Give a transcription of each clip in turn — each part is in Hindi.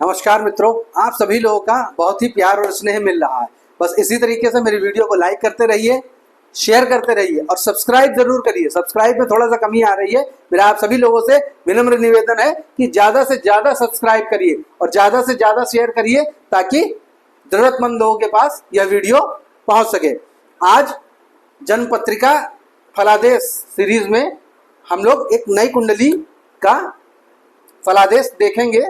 नमस्कार मित्रों, आप सभी लोगों का बहुत ही प्यार और स्नेह मिल रहा है। बस इसी तरीके से मेरी वीडियो को लाइक करते रहिए, शेयर करते रहिए और सब्सक्राइब जरूर करिए। सब्सक्राइब में थोड़ा सा कमी आ रही है। मेरा आप सभी लोगों से विनम्र निवेदन है कि ज़्यादा से ज़्यादा सब्सक्राइब करिए और ज़्यादा से ज़्यादा शेयर करिए ताकि ज़रूरतमंद लोगों के पास यह वीडियो पहुंच सके। आज जन्म पत्रिका फलादेश सीरीज में हम लोग एक नई कुंडली का फलादेश देखेंगे।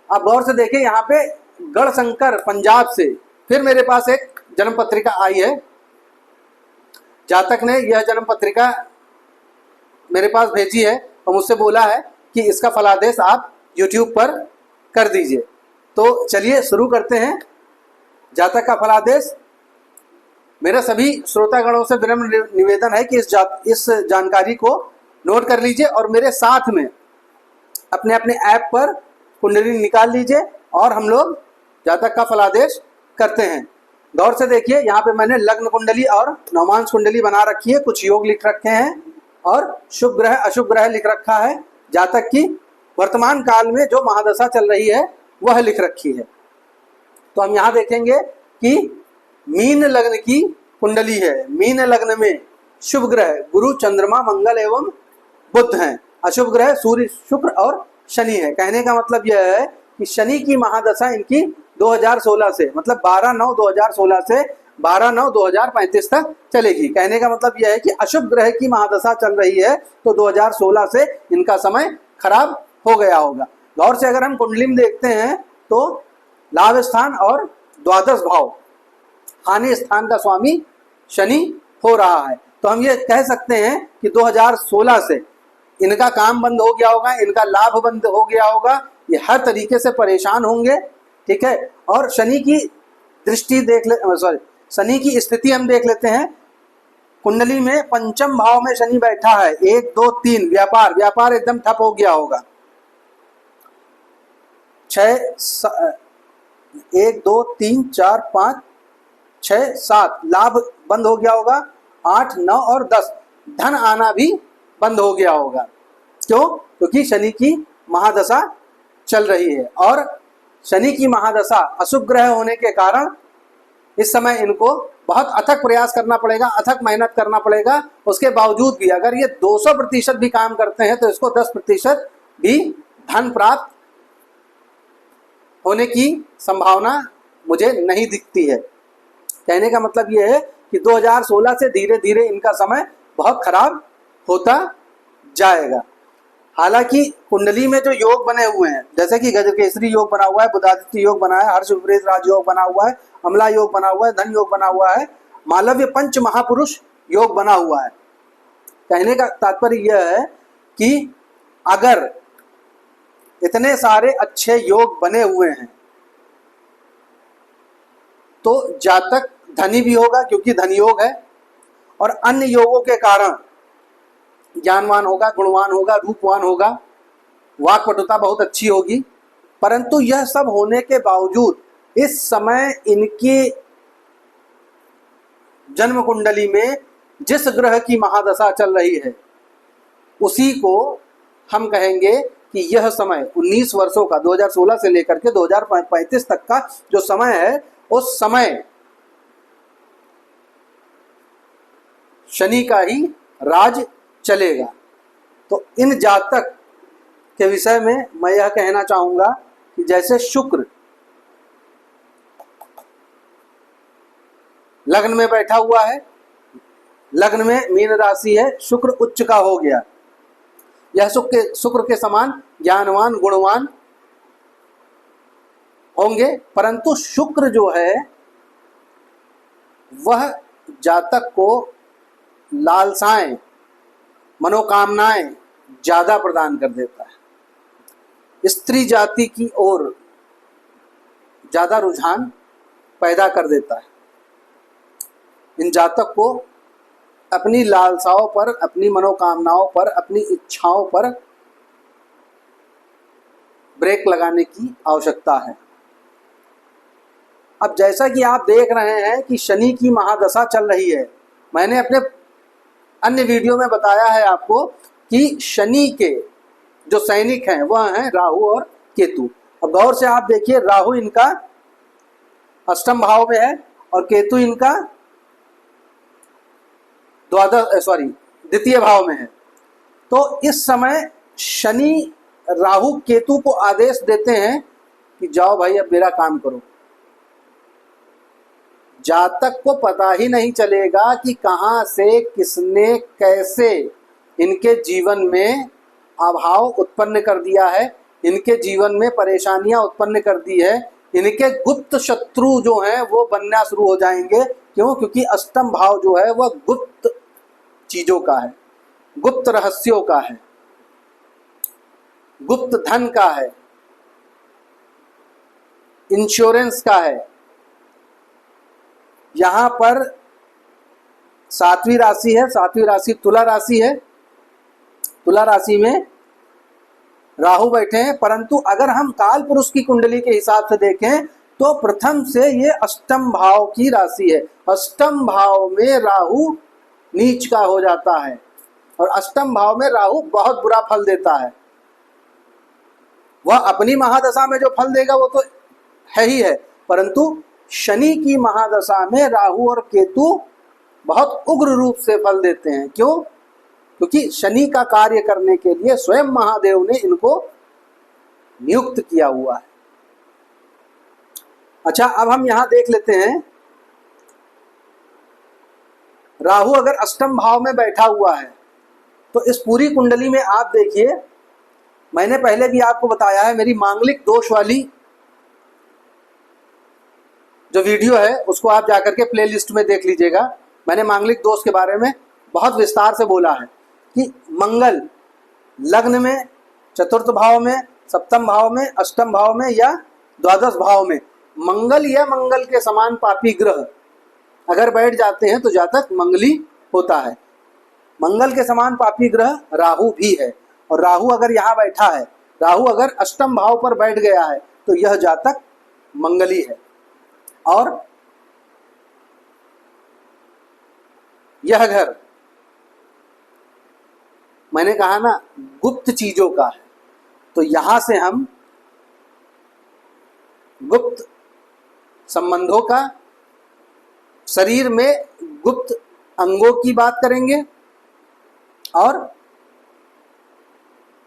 आप गौर से देखिए, यहाँ पे गढ़शंकर पंजाब से फिर मेरे पास एक जन्म पत्रिका आई है। जातक ने यह जन्म पत्रिका मेरे पास भेजी है और मुझसे बोला है कि इसका फलादेश आप YouTube पर कर दीजिए। तो चलिए शुरू करते हैं जातक का फलादेश। मेरा सभी श्रोतागणों से विनम्र निवेदन है कि इस जानकारी को नोट कर लीजिए और मेरे साथ में अपने अपने ऐप पर कुंडली निकाल लीजिए और हम लोग जातक का फलादेश करते हैं। गौर से देखिए, यहाँ पे मैंने लग्न कुंडली और नवमांश कुंडली बना रखी है, कुछ योग लिख रखे हैं और शुभ ग्रह अशुभ ग्रह लिख रखा है। जातक की वर्तमान काल में जो महादशा चल रही है वह लिख रखी है। तो हम यहाँ देखेंगे कि मीन लग्न की कुंडली है। मीन लग्न में शुभ ग्रह गुरु, चंद्रमा, मंगल एवं बुध हैं। अशुभ ग्रह सूर्य, शुक्र और शनि है। कहने का मतलब यह है कि शनि की महादशा इनकी 2016 से मतलब 12/9/2016 से 12/9/2035 तक चलेगी। कहने का मतलब यह है कि अशुभ ग्रह की महादशा चल रही है तो 2016 से इनका समय खराब हो गया होगा। गौर से अगर हम कुंडली में देखते हैं तो लाभ स्थान और द्वादश भाव हानि स्थान का स्वामी शनि हो रहा है। तो हम ये कह सकते हैं कि 2016 से इनका काम बंद हो गया होगा, इनका लाभ बंद हो गया होगा, ये हर तरीके से परेशान होंगे। ठीक है, और शनि की दृष्टि शनि की स्थिति हम देख लेते हैं। कुंडली में पंचम भाव में शनि बैठा है। 1 2 3 व्यापार एकदम ठप हो गया होगा। 1 2 3 4 5 6 7 लाभ बंद हो गया होगा। 8 9 और 10 धन आना भी बंद हो गया होगा। क्यों? क्योंकि शनि की महादशा चल रही है और शनि की महादशा अशुभ ग्रह होने के कारण इस समय इनको बहुत अथक प्रयास करना पड़ेगा, अथक मेहनत करना पड़ेगा। उसके बावजूद भी अगर ये 200% भी काम करते हैं तो इसको 10% भी धन प्राप्त होने की संभावना मुझे नहीं दिखती है। कहने का मतलब ये है कि 2016 से धीरे धीरे इनका समय बहुत खराब होता जाएगा। हालांकि कुंडली में जो योग बने हुए हैं, जैसे कि गजकेसरी योग बना हुआ है, बुधादित्य योग बना है, हर्ष विपरीत राजयोग बना हुआ है, अमला योग बना हुआ है, धन योग बना हुआ है, मालव्य पंच महापुरुष योग बना हुआ है। कहने का तात्पर्य यह है कि अगर इतने सारे अच्छे योग बने हुए हैं तो जातक धनी भी होगा क्योंकि धन योग है और अन्य योगों के कारण ज्ञानवान होगा, गुणवान होगा, रूपवान होगा, वाक्पटुता बहुत अच्छी होगी। परंतु यह सब होने के बावजूद इस समय इनकी जन्म कुंडली में जिस ग्रह की महादशा चल रही है उसी को हम कहेंगे कि यह समय 19 वर्षों का 2016 से लेकर के 2035 तक का जो समय है उस समय शनि का ही राज चलेगा। तो इन जातक के विषय में मैं यह कहना चाहूंगा कि जैसे शुक्र लग्न में बैठा हुआ है, लग्न में मीन राशि है, शुक्र उच्च का हो गया, यह शुक्र के समान ज्ञानवान गुणवान होंगे। परंतु शुक्र जो है वह जातक को लालसाएं, मनोकामनाएं ज्यादा प्रदान कर देता है। स्त्री जाति की ओर ज्यादा रुझान पैदा कर देता है। इन जातक को अपनी लालसाओं पर, अपनी मनोकामनाओं पर, अपनी इच्छाओं पर ब्रेक लगाने की आवश्यकता है। अब जैसा कि आप देख रहे हैं कि शनि की महादशा चल रही है, मैंने अपने अन्य वीडियो में बताया है आपको कि शनि के जो सैनिक हैं वह हैं राहु और केतु। अब गौर से आप देखिए, राहु इनका अष्टम भाव में है और केतु इनका द्वितीय भाव में है। तो इस समय शनि राहु केतु को आदेश देते हैं कि जाओ भाई अब मेरा काम करो। जातक को पता ही नहीं चलेगा कि कहां से किसने कैसे इनके जीवन में अभाव उत्पन्न कर दिया है, इनके जीवन में परेशानियां उत्पन्न कर दी है। इनके गुप्त शत्रु जो हैं वो बनना शुरू हो जाएंगे। क्यों? क्योंकि अष्टम भाव जो है वह गुप्त चीजों का है, गुप्त रहस्यों का है, गुप्त धन का है, इंश्योरेंस का है। यहां पर सातवीं राशि है, सातवीं राशि तुला राशि है। तुला राशि में राहु बैठे हैं, परंतु अगर हम काल पुरुष की कुंडली के हिसाब से देखें तो प्रथम से ये अष्टम भाव की राशि है। अष्टम भाव में राहु नीच का हो जाता है और अष्टम भाव में राहु बहुत बुरा फल देता है। वह अपनी महादशा में जो फल देगा वो तो है ही है, परंतु शनि की महादशा में राहु और केतु बहुत उग्र रूप से फल देते हैं। क्यों? क्योंकि शनि का कार्य करने के लिए स्वयं महादेव ने इनको नियुक्त किया हुआ है। अच्छा, अब हम यहां देख लेते हैं, राहु अगर अष्टम भाव में बैठा हुआ है तो इस पूरी कुंडली में आप देखिए, मैंने पहले भी आपको बताया है, मेरी मांगलिक दोष वाली जो वीडियो है उसको आप जाकर के प्लेलिस्ट में देख लीजिएगा। मैंने मांगलिक दोष के बारे में बहुत विस्तार से बोला है कि मंगल लग्न में, चतुर्थ भाव में, सप्तम भाव में, अष्टम भाव में या द्वादश भाव में मंगल या मंगल के समान पापी ग्रह अगर बैठ जाते हैं तो जातक मंगली होता है। मंगल के समान पापी ग्रह राहु भी है, और राहु अगर यहाँ बैठा है, राहु अगर अष्टम भाव पर बैठ गया है तो यह जातक मंगली है। और यह घर मैंने कहा ना गुप्त चीजों का है, तो यहां से हम गुप्त संबंधों का, शरीर में गुप्त अंगों की बात करेंगे। और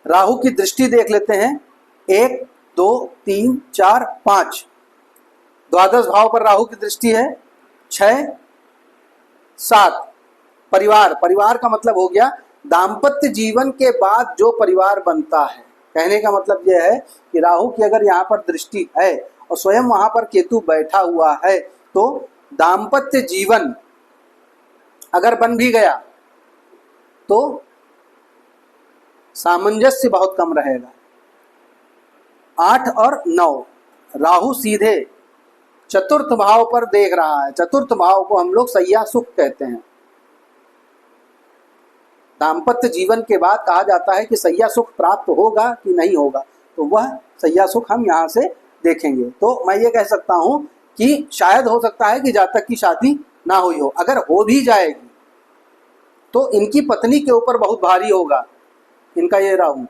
राहु की दृष्टि देख लेते हैं, 1 2 3 4 5 द्वादश भाव पर राहु की दृष्टि है। 6 7 परिवार, परिवार का मतलब हो गया दाम्पत्य जीवन के बाद जो परिवार बनता है। कहने का मतलब यह है कि राहु की अगर यहाँ पर दृष्टि है और स्वयं वहां पर केतु बैठा हुआ है तो दाम्पत्य जीवन अगर बन भी गया तो सामंजस्य बहुत कम रहेगा। 8 और 9 राहु सीधे चतुर्थ भाव पर देख रहा है। चतुर्थ भाव को हम लोग सैया सुख कहते हैं। दाम्पत्य जीवन के बाद कहा जाता है कि सैया सुख प्राप्त होगा कि नहीं होगा, तो वह सैया सुख हम यहाँ से देखेंगे। तो मैं ये कह सकता हूँ कि शायद हो सकता है कि जातक की शादी ना हुई हो। अगर हो भी जाएगी तो इनकी पत्नी के ऊपर बहुत भारी होगा इनका ये राहु।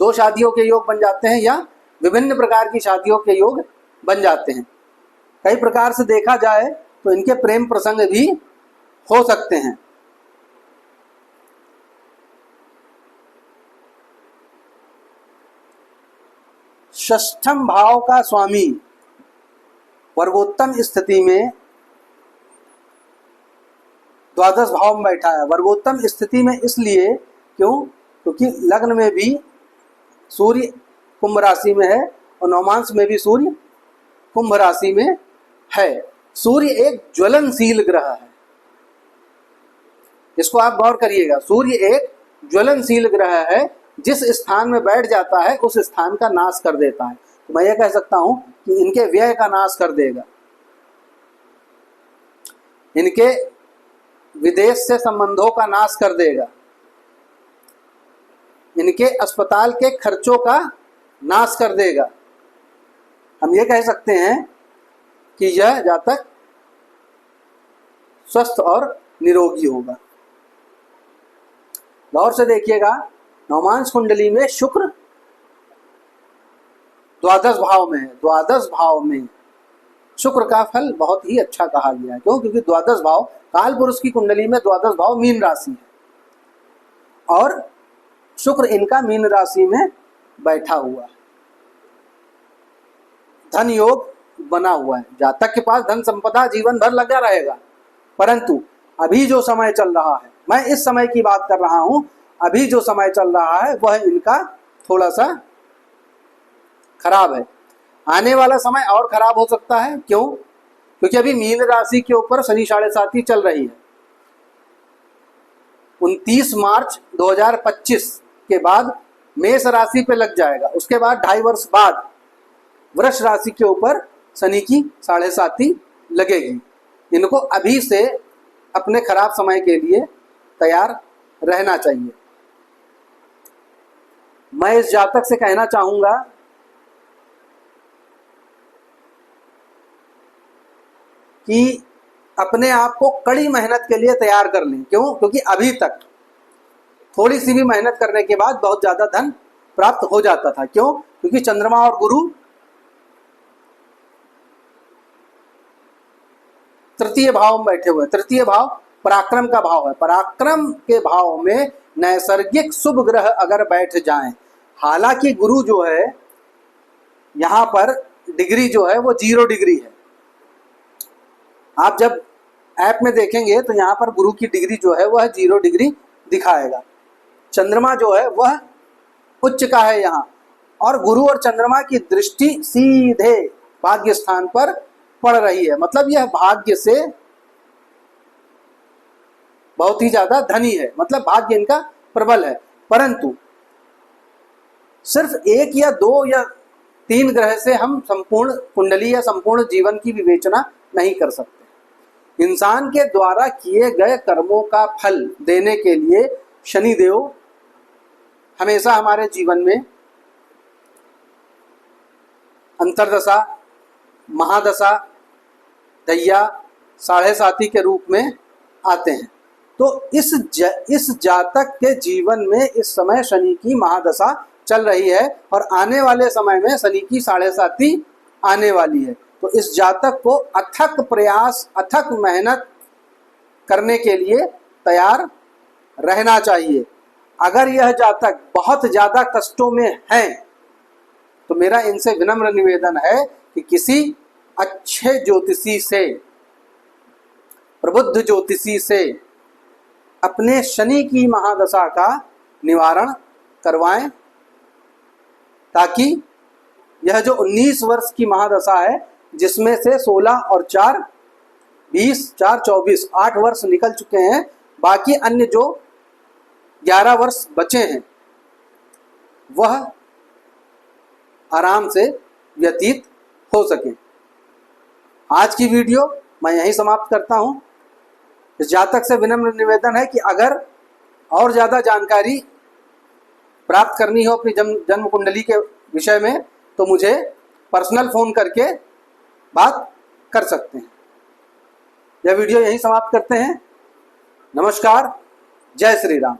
2 शादियों के योग बन जाते हैं या विभिन्न प्रकार की शादियों के योग बन जाते हैं। कई प्रकार से देखा जाए तो इनके प्रेम प्रसंग भी हो सकते हैं। षष्ठम भाव का स्वामी वर्गोत्तम स्थिति में द्वादश भाव में बैठा है। वर्गोत्तम स्थिति में इसलिए क्योंकि लग्न में भी सूर्य कुंभ राशि में है और नवमांश में भी सूर्य कुंभ राशि में है। सूर्य एक ज्वलनशील ग्रह है, इसको आप गौर करिएगा। सूर्य एक ज्वलनशील ग्रह है, जिस स्थान में बैठ जाता है उस स्थान का नाश कर देता है। तो मैं ये कह सकता हूं कि इनके व्यय का नाश कर देगा, इनके विदेश से संबंधों का नाश कर देगा, इनके अस्पताल के खर्चों का नाश कर देगा। हम ये कह सकते हैं कि यह जातक स्वस्थ और निरोगी होगा। गौर से देखिएगा, नवमांश कुंडली में शुक्र द्वादश भाव में है। द्वादश भाव में शुक्र का फल बहुत ही अच्छा कहा गया है। क्यों? क्योंकि द्वादश भाव, काल पुरुष की कुंडली में द्वादश भाव मीन राशि है और शुक्र इनका मीन राशि में बैठा हुआ है। धन योग बना हुआ है। जातक के पास धन संपदा जीवन भर लगा रहेगा, परंतु अभी जो समय चल रहा है, मैं इस समय की बात कर रहा हूं, अभी जो समय चल रहा है वह इनका थोड़ा सा खराब है। आने वाला समय और खराब हो सकता है। क्यों? क्योंकि अभी मीन राशि के ऊपर शनि 7.5 चल रही है। 29 मार्च 2025 के बाद मेष राशि पे लग जाएगा। उसके बाद 2.5 वर्ष बाद वृष राशि के ऊपर शनि की 7.5 लगेगी। इनको अभी से अपने खराब समय के लिए तैयार रहना चाहिए। मैं इस जातक से कहना चाहूंगा कि अपने आप को कड़ी मेहनत के लिए तैयार कर लें। क्यों? क्योंकि अभी तक थोड़ी सी भी मेहनत करने के बाद बहुत ज्यादा धन प्राप्त हो जाता था। क्यों? क्योंकि चंद्रमा और गुरु तृतीय भाव में बैठे हुए। तृतीय भाव पराक्रम का भाव है। पराक्रम के भाव में नैसर्गिक शुभ ग्रह अगर बैठ जाएं, हालांकि गुरु जो है यहां पर डिग्री जो है वो 0 डिग्री है। आप जब ऐप में देखेंगे तो यहाँ पर गुरु की डिग्री जो है वह 0 डिग्री दिखाएगा। चंद्रमा जो है वह उच्च का है यहाँ, और गुरु और चंद्रमा की दृष्टि सीधे भाग्य स्थान पर पड़ रही है। मतलब यह भाग्य से बहुत ही ज्यादा धनी है, मतलब भाग्य इनका प्रबल है। परंतु सिर्फ 1 या 2 या 3 ग्रह से हम संपूर्ण कुंडली या संपूर्ण जीवन की विवेचना नहीं कर सकते। इंसान के द्वारा किए गए कर्मों का फल देने के लिए शनिदेव हमेशा हमारे जीवन में अंतरदशा, महादशा, दैया, 7.5 के रूप में आते हैं। तो इस जातक के जीवन में इस समय शनि की महादशा चल रही है और आने वाले समय में शनि की 7.5 आने वाली है। तो इस जातक को अथक प्रयास, अथक मेहनत करने के लिए तैयार रहना चाहिए। अगर यह जातक बहुत ज़्यादा कष्टों में है तो मेरा इनसे विनम्र निवेदन है कि किसी अच्छे ज्योतिषी से, प्रबुद्ध ज्योतिषी से अपने शनि की महादशा का निवारण करवाएं, ताकि यह जो 19 वर्ष की महादशा है, जिसमें से 16 और 4 20, 4 24 8 वर्ष निकल चुके हैं, बाकी अन्य जो 11 वर्ष बचे हैं वह आराम से व्यतीत हो सके। आज की वीडियो मैं यहीं समाप्त करता हूं। इस जातक से विनम्र निवेदन है कि अगर और ज़्यादा जानकारी प्राप्त करनी हो अपनी जन्म कुंडली के विषय में तो मुझे पर्सनल फ़ोन करके बात कर सकते हैं। यह वीडियो यहीं समाप्त करते हैं। नमस्कार, जय श्री राम।